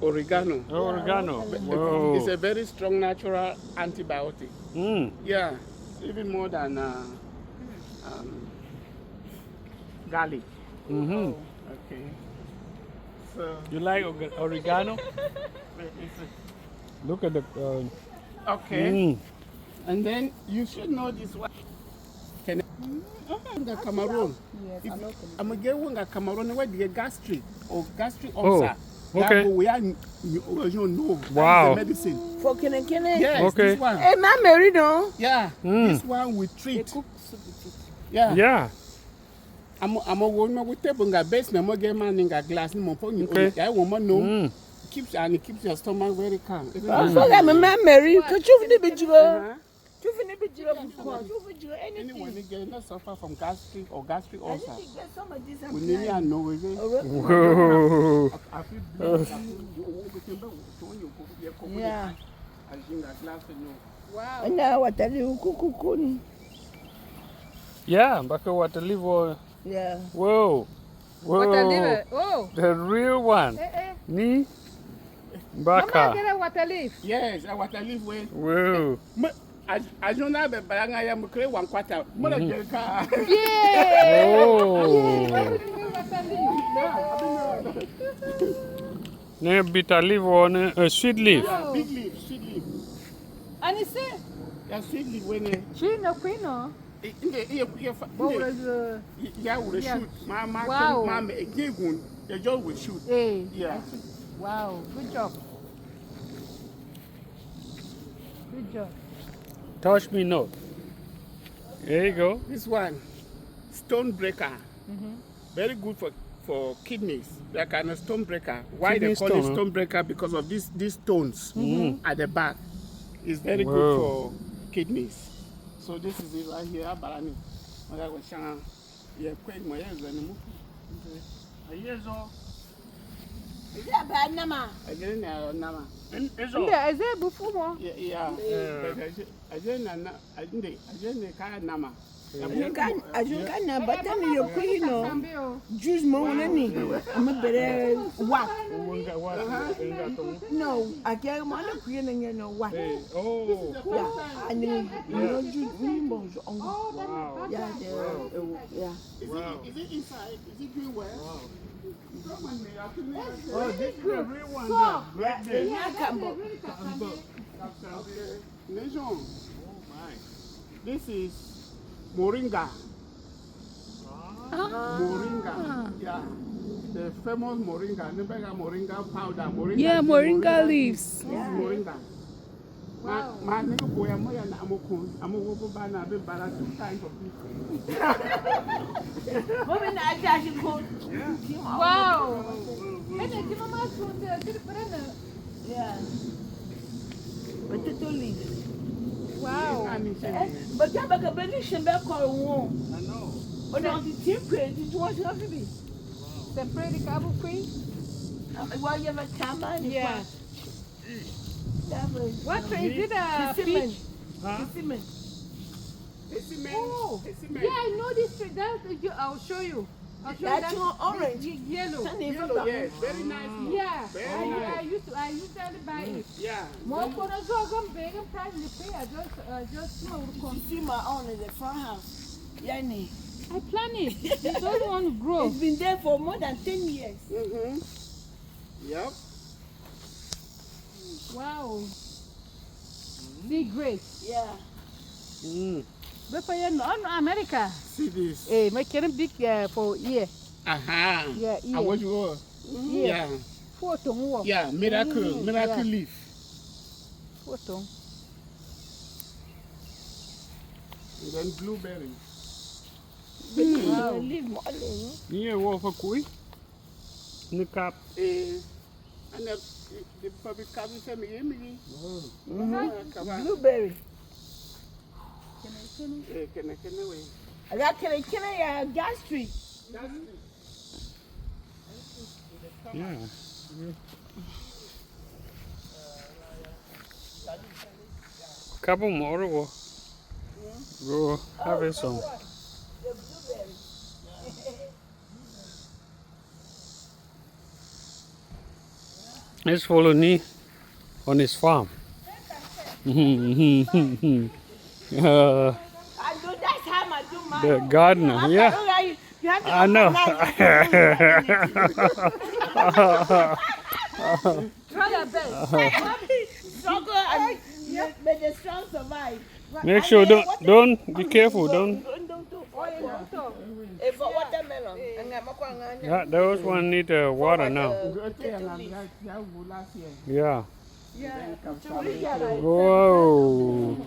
Oregano. Oregano. Whoa. It's a very strong natural antibiotic. Yeah, even more than garlic. Okay. So You like oregano? Look at the. okay. And then you should know this one. Can I Cameroon? Yes, I'm a girl who Cameroon where the gastric or gastric ulcer. Okay. We are you know. Wow. The medicine. For kene. Yes, Okay. this one. Hey, ma married no? Yeah. This one we treat. Cook soup with it. Yeah. Yeah. I'm a woman with table nga base na mo get man in a glass no mo Okay. I woman no. It keeps your stomach very calm. So that my ma married. Could you finish with you? You finish with you? Anyone get not suffer from gastric or gastric ulcer. Some of this We need to know is it? Whoa. I feel yeah. I drink a glass and no. Wow. And now what are you cooking? Yeah, baka water liver. Yeah. Whoa. Whoa. Water liver. Oh. The real one. Ni. Mama Baka. get a water leaf. Yes, I water leaf way. Whoa. I don't have a barang I am create 1/4. Mother get car. Yeah. Oh. Water leaf. Ne bitter leaf or a sweet leaf. Big leaf, sweet leaf. And he said, Yeah, sweet leaf when she no queen no. yeah, we shoot. Wow. The job will shoot. Hey. Yeah. Wow. Good job. Good job. Touch me not. There you go. This one, stone breaker. Very good for kidneys. That kind of stone breaker. Why Kidney they call it stone, stone breaker? Because of these stones at the back. It's very Wow. good for kidneys. So this is it right here. Barani. Yeah, quick, my ears and move. Is that bad nama? I didn't know nama. Yeah, is it before? Yeah. I didn't nama. I don't know, but tell me your queen, no. Juice more than me. I'm a better what? No, I can't want to queen and you know what. Oh. Yeah, and then you know, juice rainbows on. Oh, Yeah, yeah. Is it inside? Is it doing well? Oh, this is the real one. Nation. This is moringa. Moringa. Yeah. The famous moringa. Nebega moringa powder. Moringa. yeah, moringa leaves. This is moringa. Wow. Man, you go and moya na amokun. Amoko bana be bala 2 kinds of people. Woman, I got you cold. Wow. And then give mama food to the brother. Yeah. Potato leaf. Wow. But you have a benediction back or warm. I know. But on the tip, it was not to be. Separate the cabo queen. Well, you have a camera. Yeah. What is it? Cement. Huh? Cement. Oh. Yeah, I know this tree. I'll show you. I'll show you That's your orange. Yellow. Yellow, yes. Very nice. Yeah. Very nice. I used to buy it. Yeah. More for the dog, big and price you pay. I just small. You see my own in the front house. Yanni. I plant it. It don't want to grow. It's been there for more than 10 years. Yep. Wow. Big great. Yeah. But for you in America. See this. Hey, make it big for ear. Aha. Yeah, I want you all. Yeah. Photo more. Yeah, miracle leaf. Photo. And then blueberry. Wow. Leave more alone. Yeah, what for kui? The cup. And the public cabin said me, Emily. Blueberry. Can I wait? I got can gastric. Yeah. Couple more. Go have some. Let's follow me on his farm. I do, that's how I do mine. The gardener, yeah. You have to I know. Try your best. Struggle and may the strong survive. Make sure don't be careful, don't. For watermelon. Yeah, those one need water now. Yeah. Yeah. Whoa.